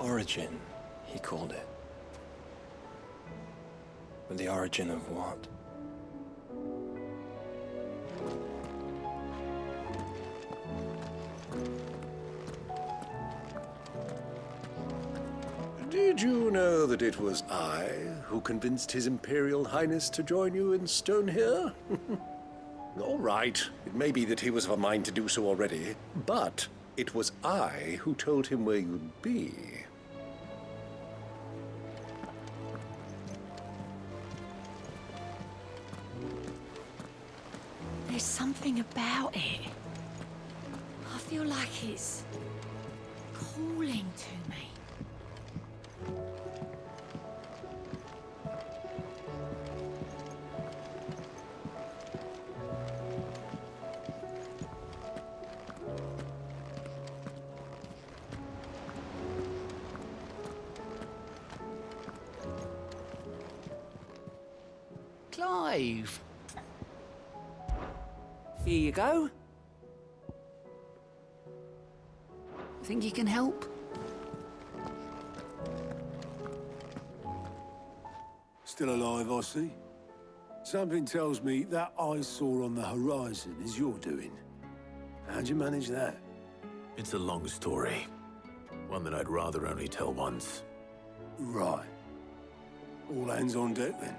Origin, he called it. But the origin of what? Did you know that it was I who convinced His Imperial Highness to join you in Stonehere? All right, it may be that he was of a mind to do so already, but it was I who told him where you'd be. There's something about it. I feel like it's calling to me. Clive. Here you go. Think you can help? Still alive, I see. Something tells me that eyesore on the horizon is your doing. How'd you manage that? It's a long story. One that I'd rather only tell once. Right. All hands on deck, then.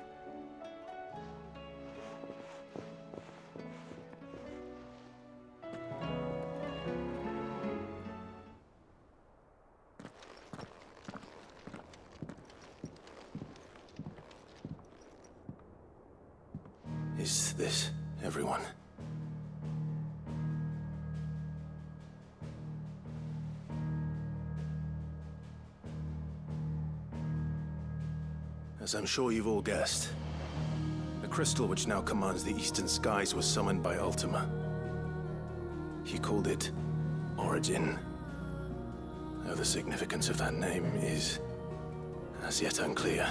Is this everyone? As I'm sure you've all guessed, the crystal which now commands the eastern skies was summoned by Ultima. He called it Origin. Though the significance of that name is as yet unclear.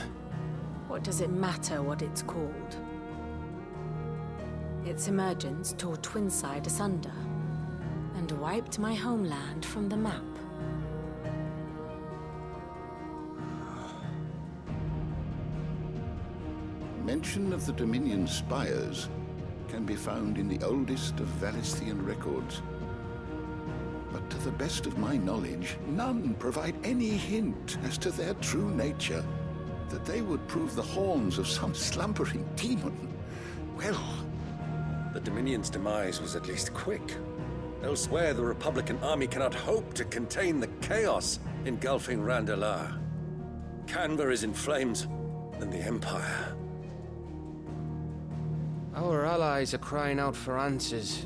What does it matter what it's called? Its emergence tore Twinside asunder and wiped my homeland from the map. Mention of the Dominion spires can be found in the oldest of Valisthian records. But to the best of my knowledge, none provide any hint as to their true nature, that they would prove the horns of some slumbering demon. Well, The Dominion's demise was at least quick. Elsewhere, the Republican army cannot hope to contain the chaos engulfing Randalar. Canva is in flames, and the Empire. Our allies are crying out for answers.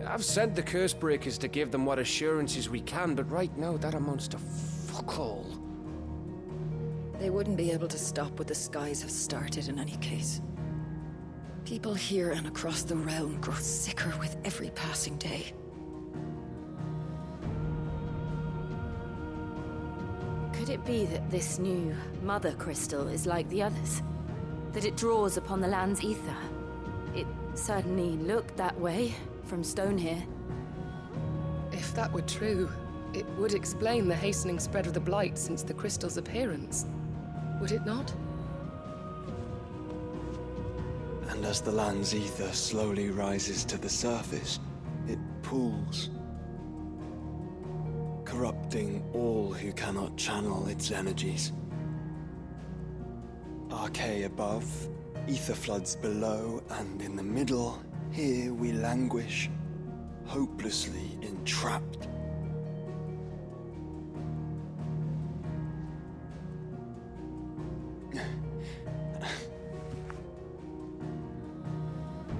I've sent the Cursebreakers to give them what assurances we can, but right now that amounts to fuck all. They wouldn't be able to stop what the skies have started in any case. People here and across the realm grow sicker with every passing day. Could it be that this new Mother Crystal is like the others? That it draws upon the land's ether? It certainly looked that way from Stonehere. If that were true, it would explain the hastening spread of the Blight since the crystal's appearance. Would it not? And as the land's ether slowly rises to the surface, it pools, corrupting all who cannot channel its energies. Archay above, ether floods below, and in the middle, here we languish, hopelessly entrapped.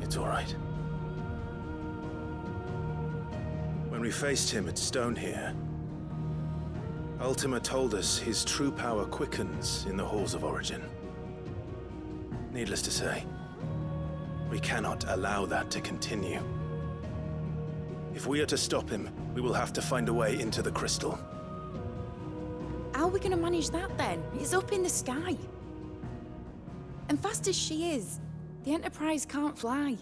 It's all right. When we faced him at Stonehere, Ultima told us his true power quickens in the halls of Origin. Needless to say, we cannot allow that to continue. If we are to stop him, we will have to find a way into the crystal. How are we gonna manage that then? It's up in the sky. And fast as she is, the Enterprise can't fly.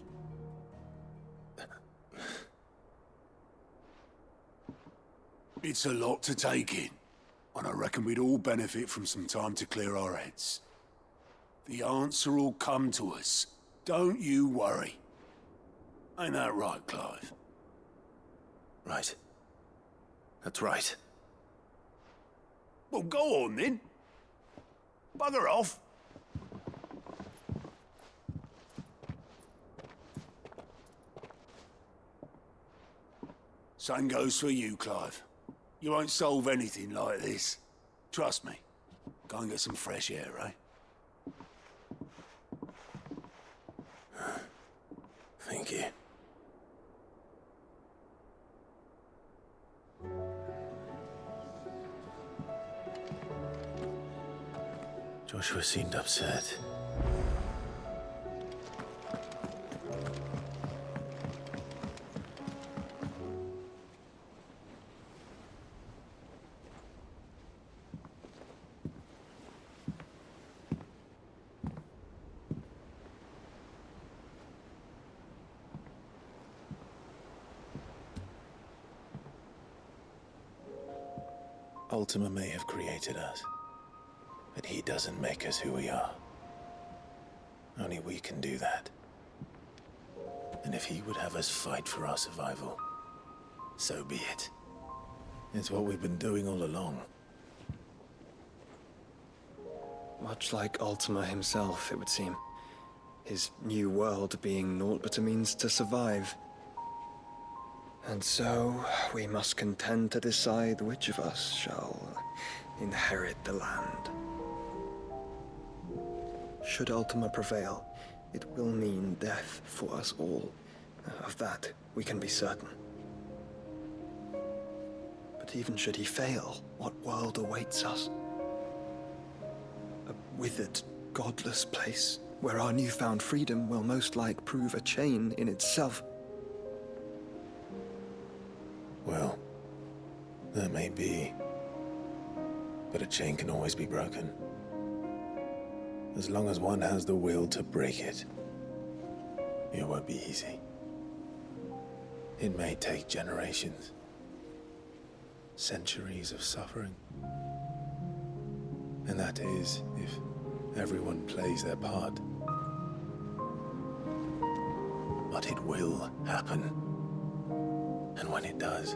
It's a lot to take in. And I reckon we'd all benefit from some time to clear our heads. The answer will come to us. Don't you worry. Ain't that right, Clive? Right. That's right. Well, go on then. Bugger off. Same goes for you, Clive. You won't solve anything like this. Trust me. Go and get some fresh air, eh? Thank you. Joshua seemed upset. Ultima may have created us, but he doesn't make us who we are. Only we can do that. And if he would have us fight for our survival, so be it. It's what we've been doing all along. Much like Ultima himself, it would seem. His new world being naught but a means to survive. And so, we must contend to decide which of us shall inherit the land. Should Ultima prevail, it will mean death for us all. Of that, we can be certain. But even should he fail, what world awaits us? A withered, godless place, where our newfound freedom will most like prove a chain in itself. Well, that may be. But a chain can always be broken. As long as one has the will to break it. It won't be easy. It may take generations. Centuries of suffering. And that is, if everyone plays their part. But it will happen. And when it does,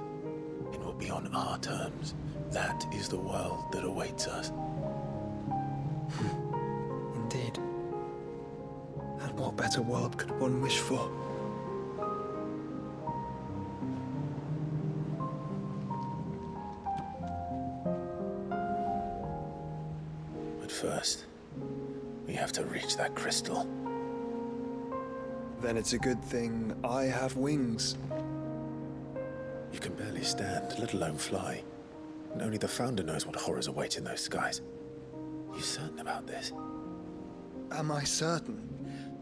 it will be on our terms. That is the world that awaits us. Indeed. And what better world could one wish for? But first, we have to reach that crystal. Then it's a good thing I have wings. You can barely stand, let alone fly. And only the Founder knows what horrors await in those skies. You certain about this? Am I certain?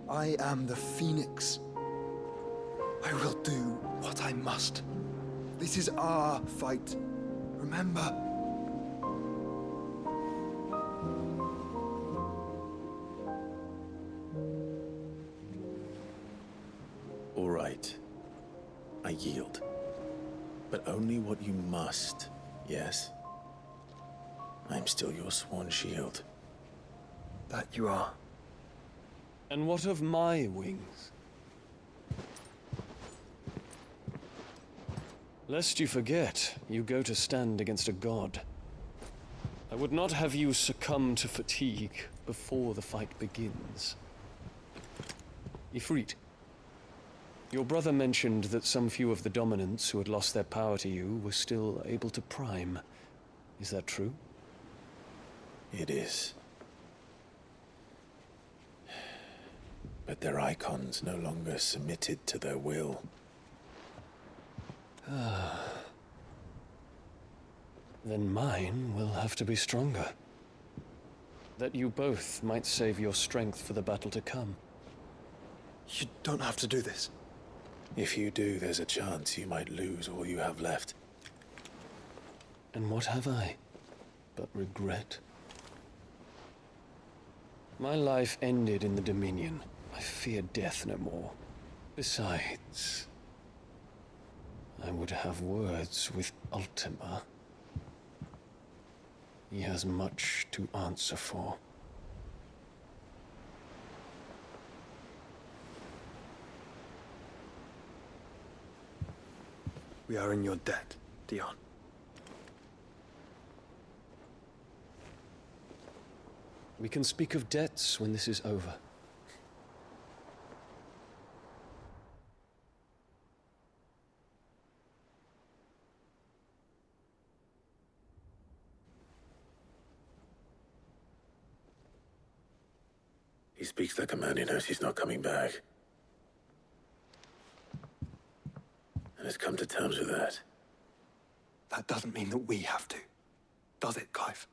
I am the Phoenix. I will do what I must. This is our fight. Remember? All right. I yield. But only what you must, yes? I'm still your sworn shield. That you are. And what of my wings? Lest you forget, you go to stand against a god. I would not have you succumb to fatigue before the fight begins. Ifrit, your brother mentioned that some few of the dominants who had lost their power to you were still able to prime. Is that true? It is. But their icons no longer submitted to their will. Then mine will have to be stronger. That you both might save your strength for the battle to come. You don't have to do this. If you do, there's a chance you might lose all you have left. And what have I but regret? My life ended in the Dominion. I fear death no more. Besides, I would have words with Ultima. He has much to answer for. We are in your debt, Dion. We can speak of debts when this is over. He speaks like a man who knows he's not coming back. And has come to terms with that. That doesn't mean that we have to, does it, Clive?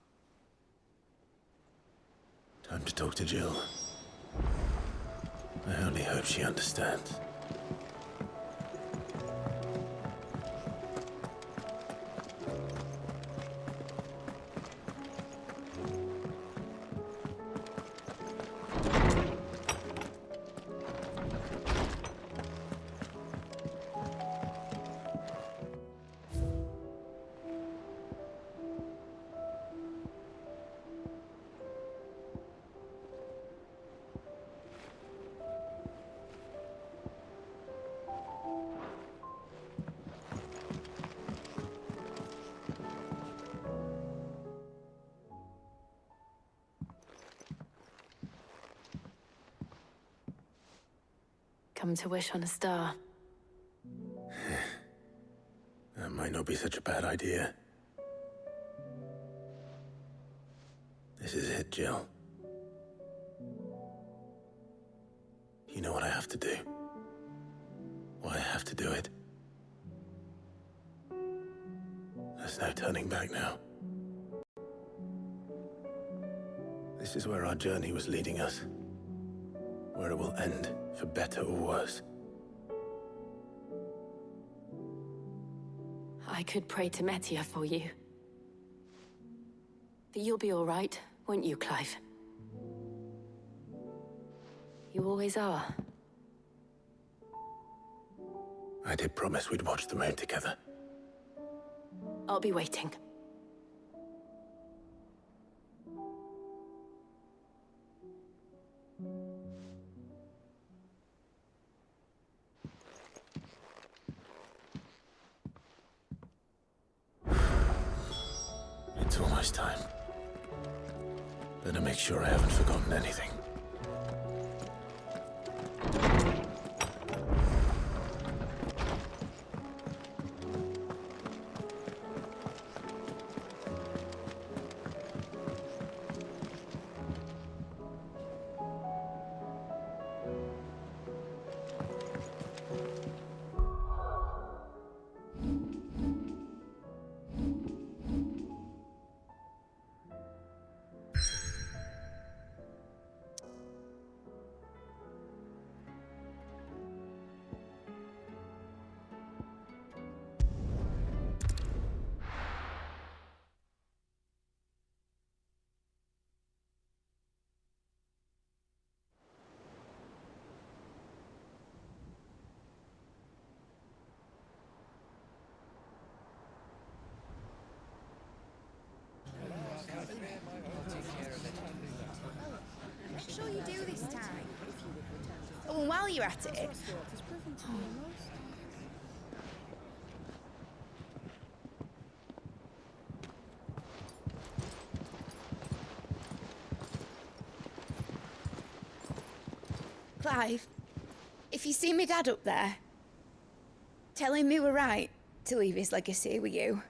Time to talk to Jill. I only hope she understands. Come to wish on a star. That might not be such a bad idea. This is it, Jill. You know what I have to do. Why I have to do it. There's no turning back now. This is where our journey was leading us. Where it will end, for better or worse. I could pray to Metia for you. But you'll be all right, won't you, Clive? You always are. I did promise we'd watch the moon together. I'll be waiting. It's almost time. Better make sure I haven't forgotten anything. Make sure you do this time. Oh, and while you're at it... Clive, if you see me dad up there, tell him we were right to leave his legacy with you.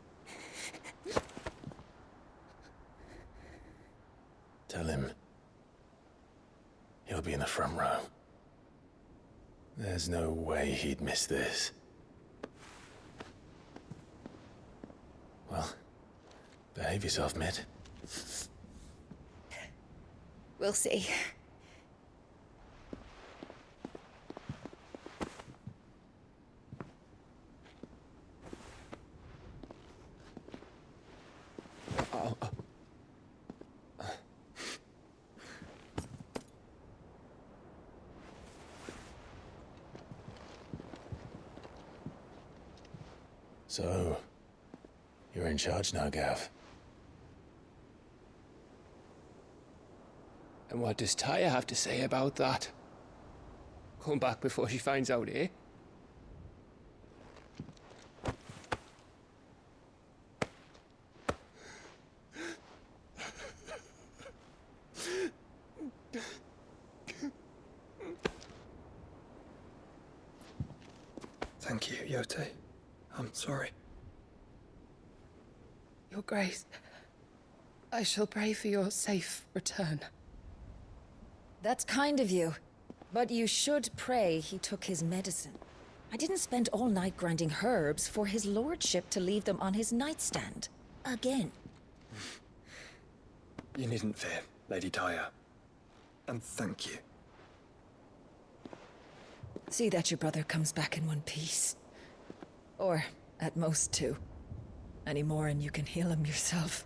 Tell him. He'll be in the front row. There's no way he'd miss this. Well, behave yourself, Mitt. We'll see. So, you're in charge now, Gav. And what does Tyr have to say about that? Come back before she finds out, eh? Thank you, Yote. I'm sorry. Your Grace, I shall pray for your safe return. That's kind of you. But you should pray he took his medicine. I didn't spend all night grinding herbs for his lordship to leave them on his nightstand. Again. You needn't fear, Lady Tyr. And thank you. See that your brother comes back in one piece. Or, at most, two. Any more and you can heal him yourself.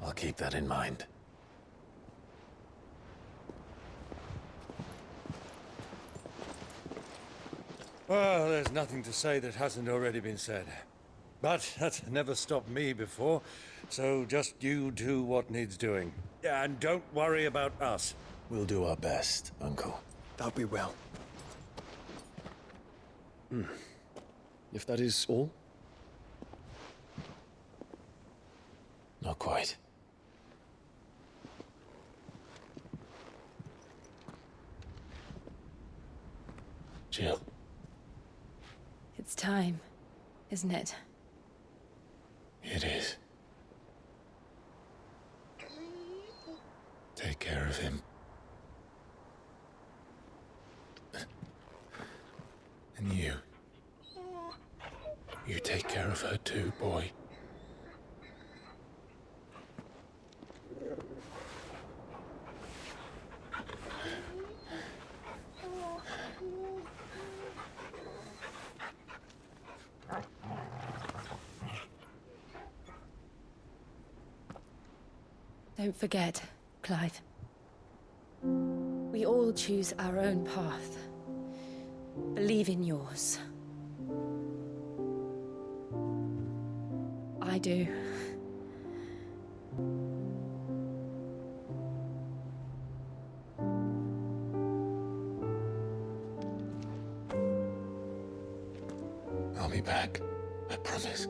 I'll keep that in mind. Well, there's nothing to say that hasn't already been said. But that's never stopped me before, so just you do what needs doing. And don't worry about us. We'll do our best, Uncle. That'll be well. If that is all? Not quite. Jill. It's time, isn't it? It is. Take care of him. And you. You take care of her too, boy. Don't forget, Clive. We all choose our own path. Believe in yours. I do. I'll be back. I promise.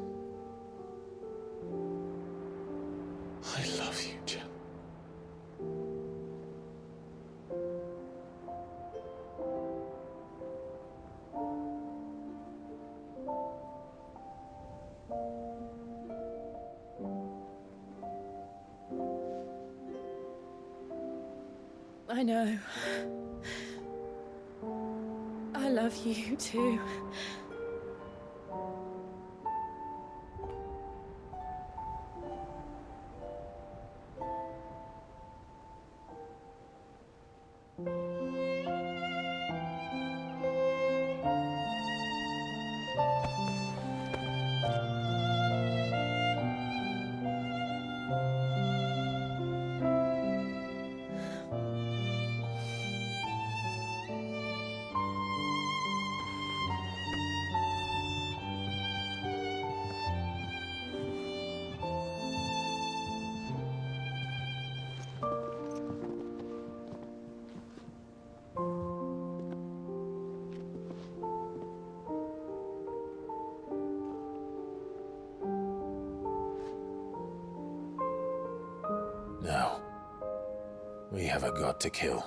I love you, Jill. I know. I love you too. Now, we have a god to kill.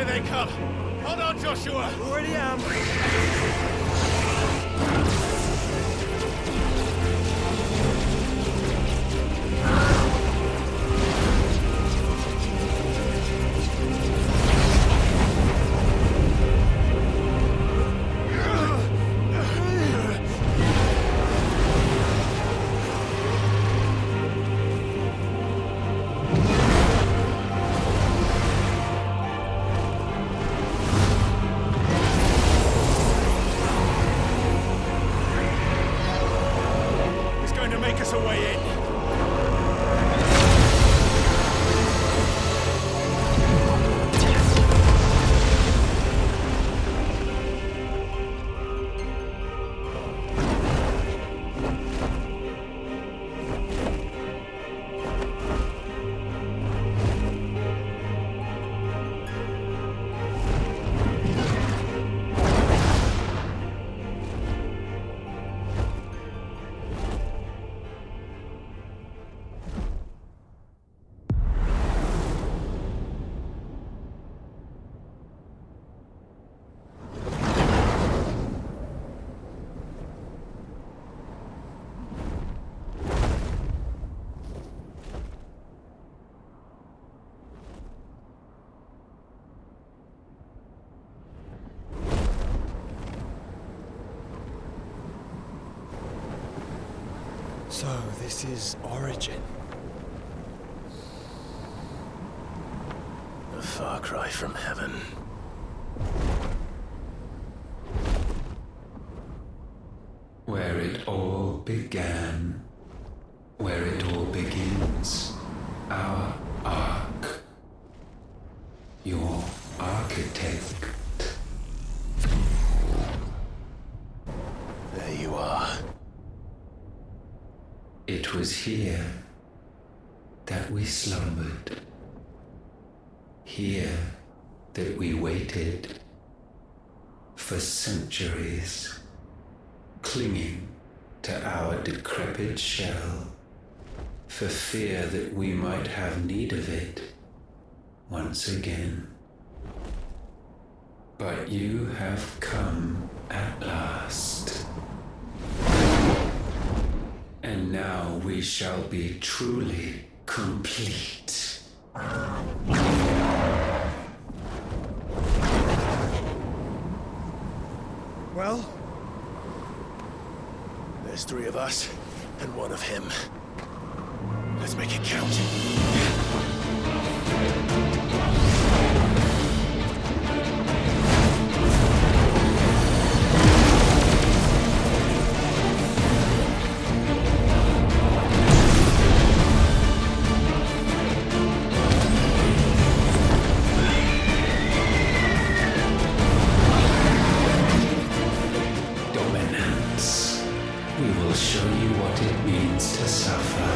they come! Hold on, Joshua! Already am! So, this is Origin. A far cry from heaven. Where it all began. Where it all begins. Our ark. Your architect. There you are. It was here that we slumbered. Here that we waited for centuries, clinging to our decrepit shell, for fear that we might have need of it once again. But you have come at last. And now we shall be truly complete. Well? There's 3 of us, and 1 of him. Let's make it count. We will show you what it means to suffer.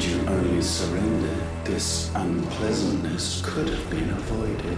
you only surrendered, this unpleasantness could have been avoided.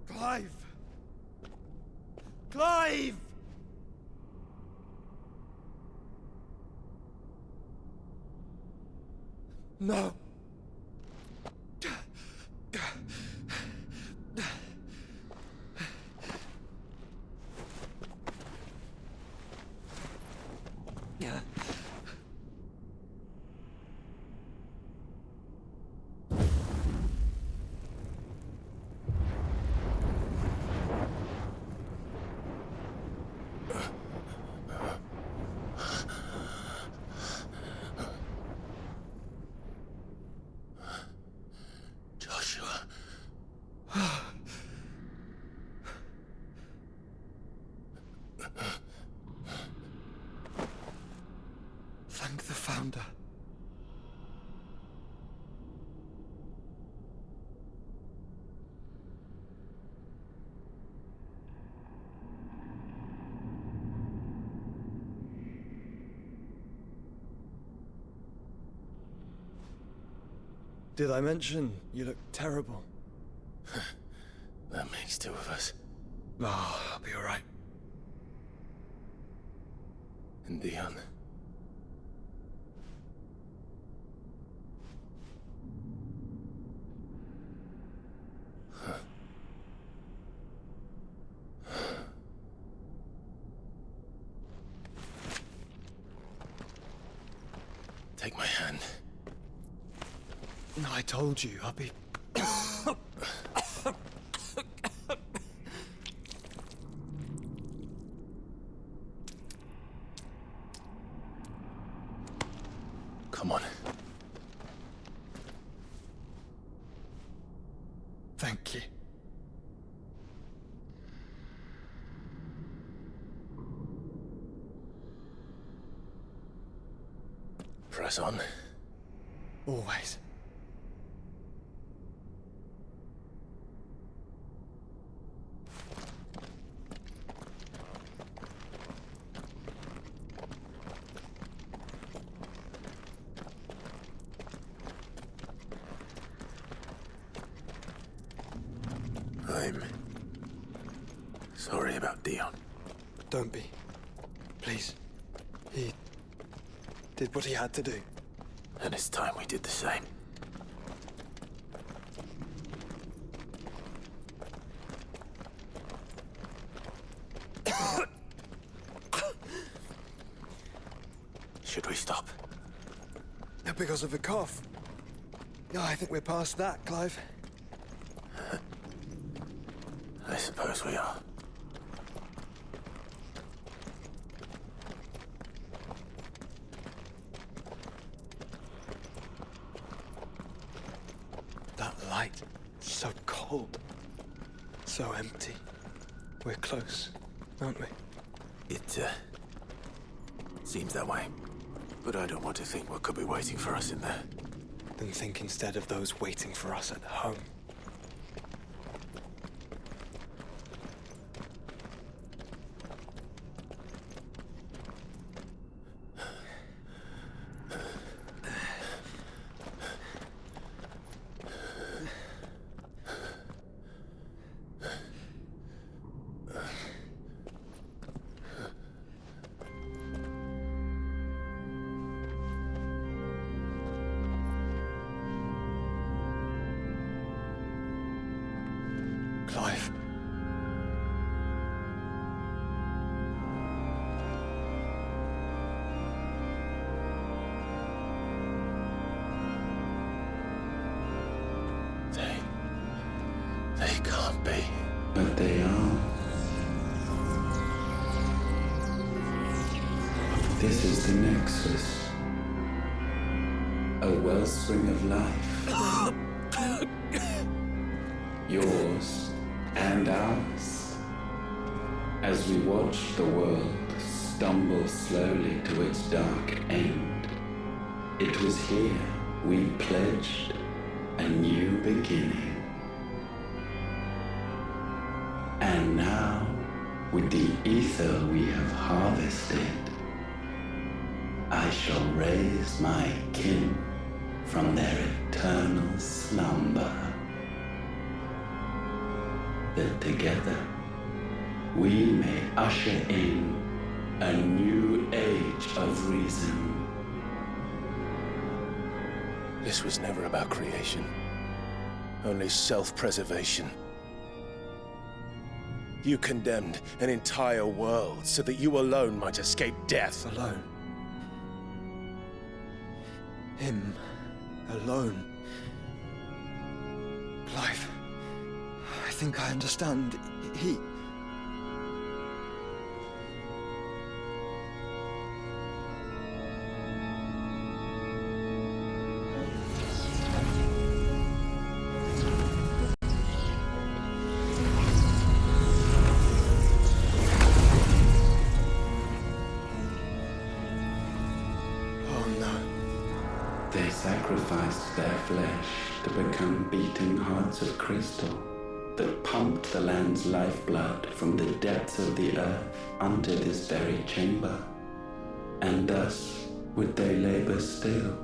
Clive! Clive! No. Thank the Founder. Did I mention you look terrible? That makes two of us. Oh, I'll be alright. And Dion. Take my hand. No, I told you, I'll be... Come on. Thank you. press on. Always. I'm sorry about Dion. Don't be. Please. He did what he had to do. And it's time we did the same. Should we stop? Because of the cough. No, I think we're past that, Clive. I suppose we are. That light, so cold. So empty. We're close, aren't we? It, seems that way. But I don't want to think what could be waiting for us in there. Then think instead of those waiting for us at home. Clive. They can't be. But they are. This is the Nexus. A wellspring of life. Yours and ours. As we watch the world stumble slowly to its dark end, it was here we pledged a new beginning. And now, with the ether we have harvested, I shall raise my kin from their eternal slumber. That together we may usher in a new age of reason. This was never about creation. Only self-preservation. You condemned an entire world so that you alone might escape death. Alone. Him. Alone. Clive. I think I understand. He... They sacrificed their flesh to become beating hearts of crystal that pumped the land's lifeblood from the depths of the earth unto this very chamber. And thus would they labor still,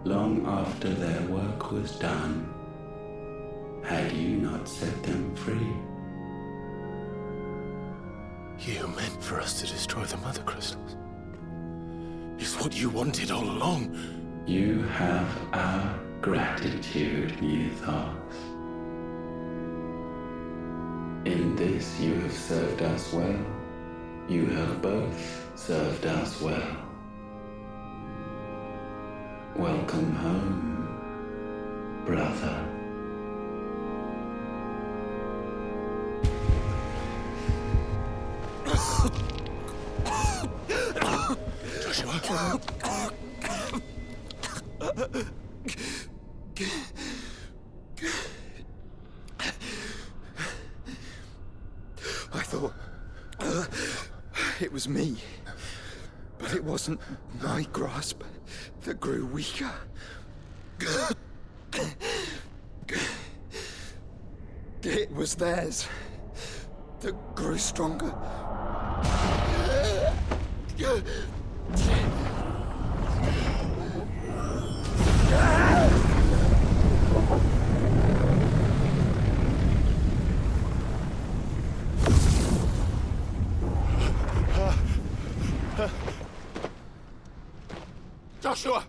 long after their work was done, had you not set them free. You meant for us to destroy the Mother Crystals. It's what you wanted all along. You have our gratitude, Mythos. In this you have served us well. You have both served us well. Welcome home, brother. Joshua. I thought it was me, but it wasn't my grasp that grew weaker. It was theirs that grew stronger. Joshua!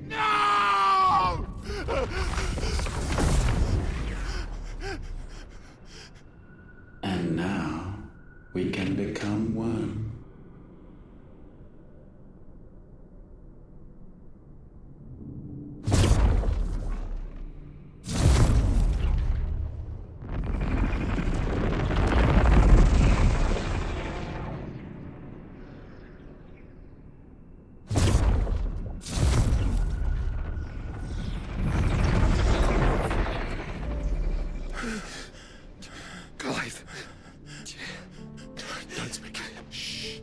No! And now we can become one. Clive. Don't speak. Shh.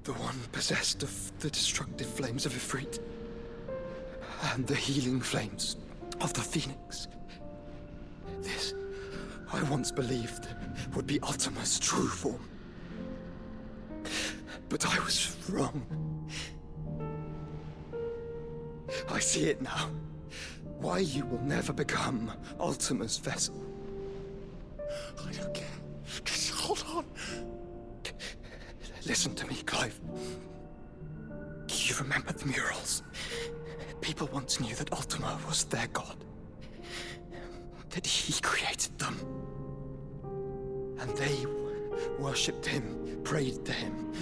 The one possessed of the destructive flames of Ifrit, and the healing flames of the Phoenix. This, I once believed, would be Ultima's true form. But I was wrong. I see it now. Why you will never become Ultima's vessel. I don't care. Just hold on. Listen to me, Clive. You remember the murals? People once knew that Ultima was their god. That he created them. And they worshipped him, prayed to him,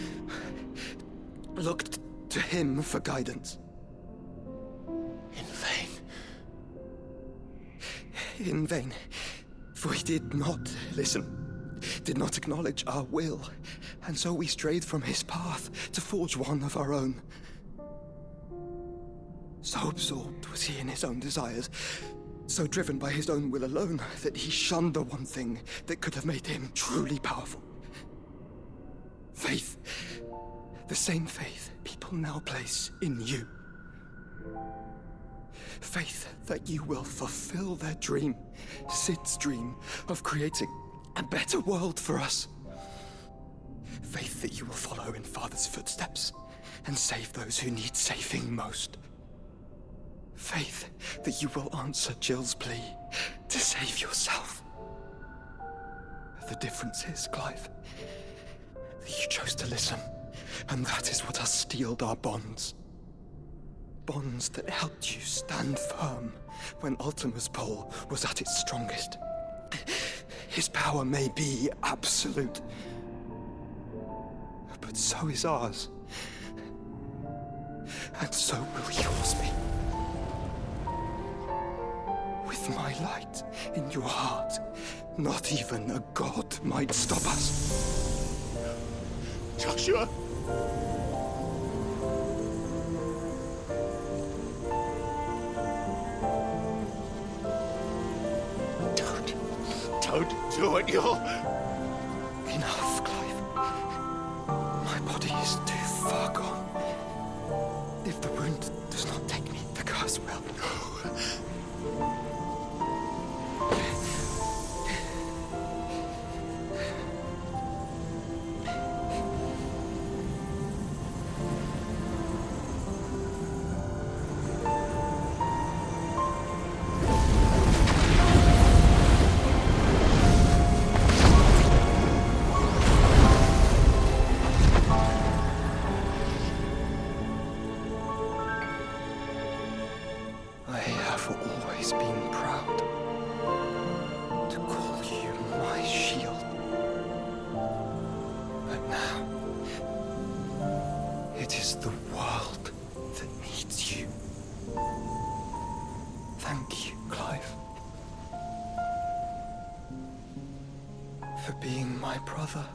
looked to him for guidance. In vain. In vain. For he did not listen, did not acknowledge our will, and so we strayed from his path to forge one of our own. So absorbed was he in his own desires, so driven by his own will alone, that he shunned the one thing that could have made him truly powerful. Faith. The same faith people now place in you. Faith that you will fulfill their dream, Sid's dream, of creating a better world for us. Faith that you will follow in Father's footsteps and save those who need saving most. Faith that you will answer Jill's plea to save yourself. The difference is, Clive, that you chose to listen, and that is what has steeled our bonds. Bonds that helped you stand firm when Ultima's pull was at its strongest. His power may be absolute, but so is ours. And so will yours be. With my light in your heart, not even a god might stop us. Joshua! Don't do it, you'll... Enough, Clive. My body is too far gone. If the wound does not take me, the curse will. I have always been proud to call you my shield. But now, it is the world that needs you. Thank you, Clive, for being my brother.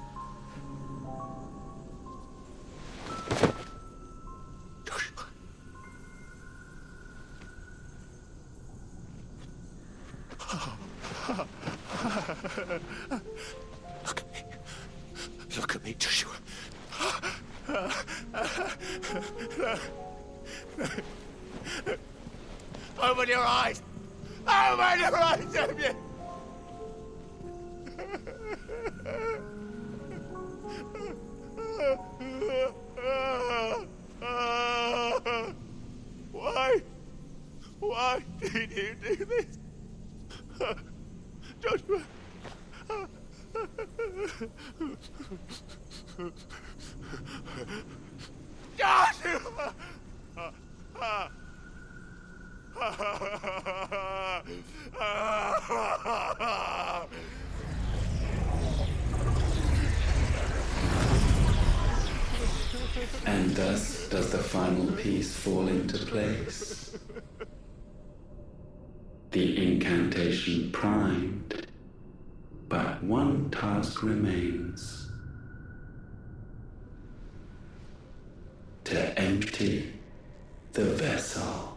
Look at me, Joshua. Open your eyes! Open your eyes, Damien! Why? Why did you do this? Joshua! Joshua! And thus does the final piece fall into place. The incantation primed, but one task remains. To empty the vessel.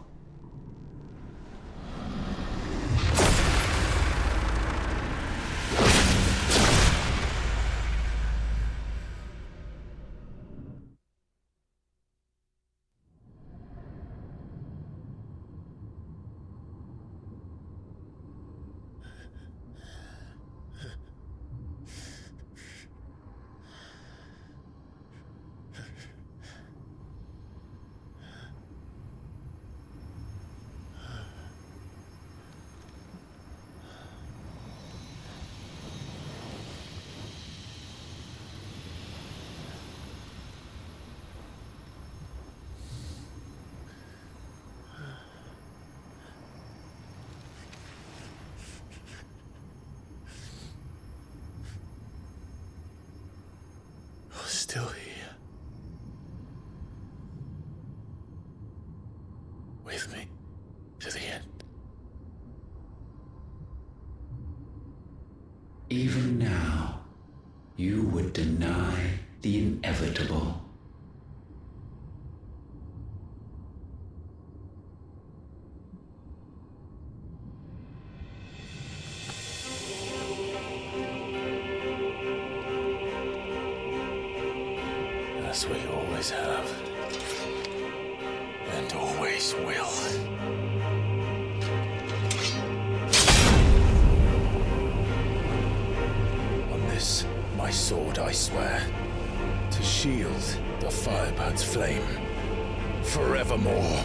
Still here. With me to the end. Even now, you would deny the inevitable. As we always have, and always will. On this, my sword, I swear, to shield the Firebird's flame forevermore.